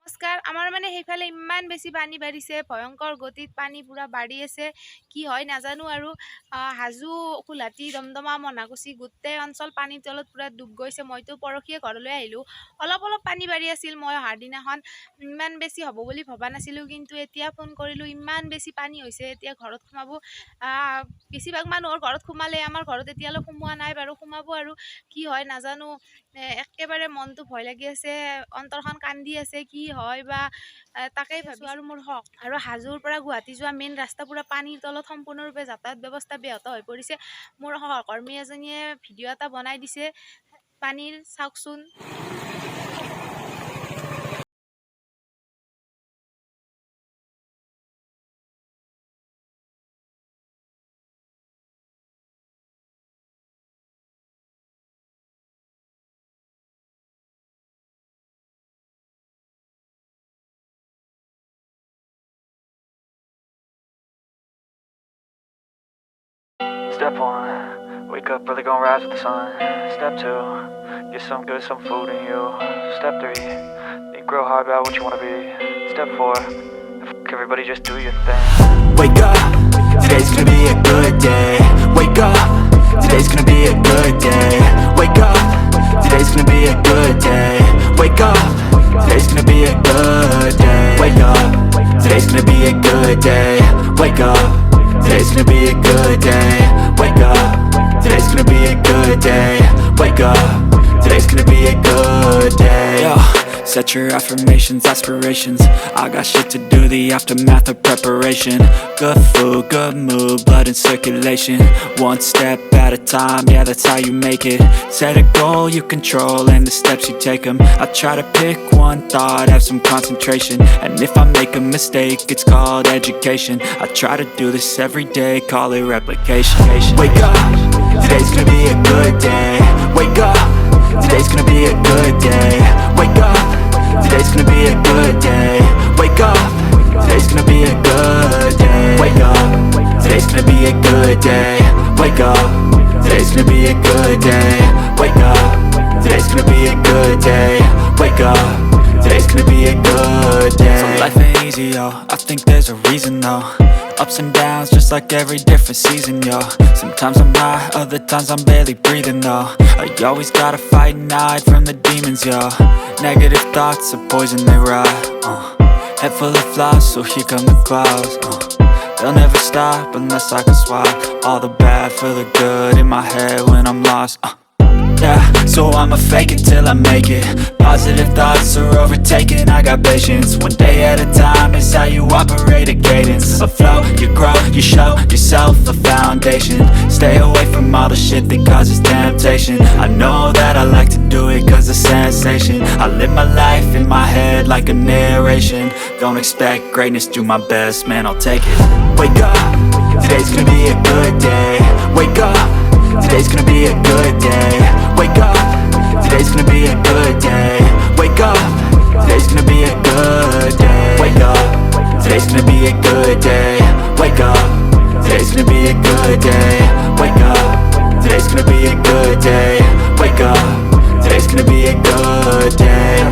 নমস্কাৰ। আমাৰ মানে সেইফালে ইমান বেছি পানী বাঢ়িছে, ভয়ংকৰ গতিত পানী পুৰা বাঢ়ি আছে। কি হয় নাজানো আৰু। হাজো, কোলহাটী, দমদমা, মনাকুচি গোটেই অঞ্চল পানীৰ তলত পুৰা ডুব গৈছে। মইতো পৰহিয়ে ঘৰলৈ আহিলোঁ। অলপ অলপ পানী বাঢ়ি আছিল। মই অহাৰ দিনাখন ইমান বেছি হ'ব বুলি ভবা নাছিলোঁ, কিন্তু এতিয়া ফোন কৰিলোঁ, ইমান বেছি পানী হৈছে। এতিয়া ঘৰত সোমাব, বেছিভাগ মানুহৰ ঘৰত সোমালে, আমাৰ ঘৰত এতিয়ালৈ সোমোৱা নাই বাৰু, সোমাব আৰু। কি হয় নাজানো, একেবাৰে মনটো ভয় লাগি আছে, অন্তৰখন কান্দি আছে। কি হয় বা তাকেই ভাবিছোঁ আৰু মোৰ হক। আৰু হাজোৰ পৰা গুৱাহাটী যোৱা মেইন ৰাস্তা পুৰা পানীৰ তলত, সম্পূৰ্ণৰূপে যাতায়াত ব্যৱস্থা ব্যাহত হৈ পৰিছে। মোৰ সহকৰ্মী এজনীয়ে ভিডিঅ' এটা বনাই দিছে পানীৰ, চাওকচোন। Step 1, wake up early, gonna rise with the sun. Step 2, get some good, some food in you. Step 3, think real hard about what you wanna be. Step 4, everybody just do your thing. Wake up, today's gonna be a good day. Wake up, today's gonna be a good day. Wake up, today's gonna be a good day. Wake up, today's gonna be a good day. Wake up, today's gonna be a good day. Wake up, today's gonna be a good day. Wake up, today's gonna be a good day. Wake up, today's gonna be a good day. Yo, set your affirmations, aspirations. I got shit to do, the aftermath of preparation. Good food, good mood, blood in circulation. One step at a time, yeah, that's how you make it. Set a goal you control and the steps you take them. I try to pick one thought, have some concentration. And if I make a mistake, it's called education. I try to do this every day, call it replication. Wake up, today's gonna be a good day. Wake up, today's gonna be a good day. Wake up, today's gonna be a good day. Wake up, today's gonna be a good day. Wake up, today's gonna be a good day. Wake up, today's gonna be a good day. Wake up, today's gonna be a good day. Wake up, today's gonna be a good day. So life ain't easy, yo, I think there's a reason though. Ups and downs, just like every different season, yo. Sometimes I'm high, other times I'm barely breathing, though. I always gotta fight and hide from the demons, yo. Negative thoughts are poison, they rot. Head full of flies, so here come the clouds. They'll never stop unless I can swap all the bad for the good in my head when I'm lost. Yeah, so I'ma fake it till I make it. Positive thoughts are overtaken, I got patience. One day at a time is how you operate a cadence. A flow, you grow, you show yourself a foundation. Stay away from all the shit that causes temptation. I know that I like to do it cause it's sensation. I live my life in my head like a narration. Don't expect greatness, do my best, man, I'll take it. Wake up, today's gonna be a good day. Wake up, today's gonna be a good day. Wake up, today's gonna be a good day. Wake up, today's gonna be a good day. Wake up, today's gonna be a good day. Wake up, today's gonna be a good day. Wake up, today's gonna be a good day. Wake up, today's gonna be a good day.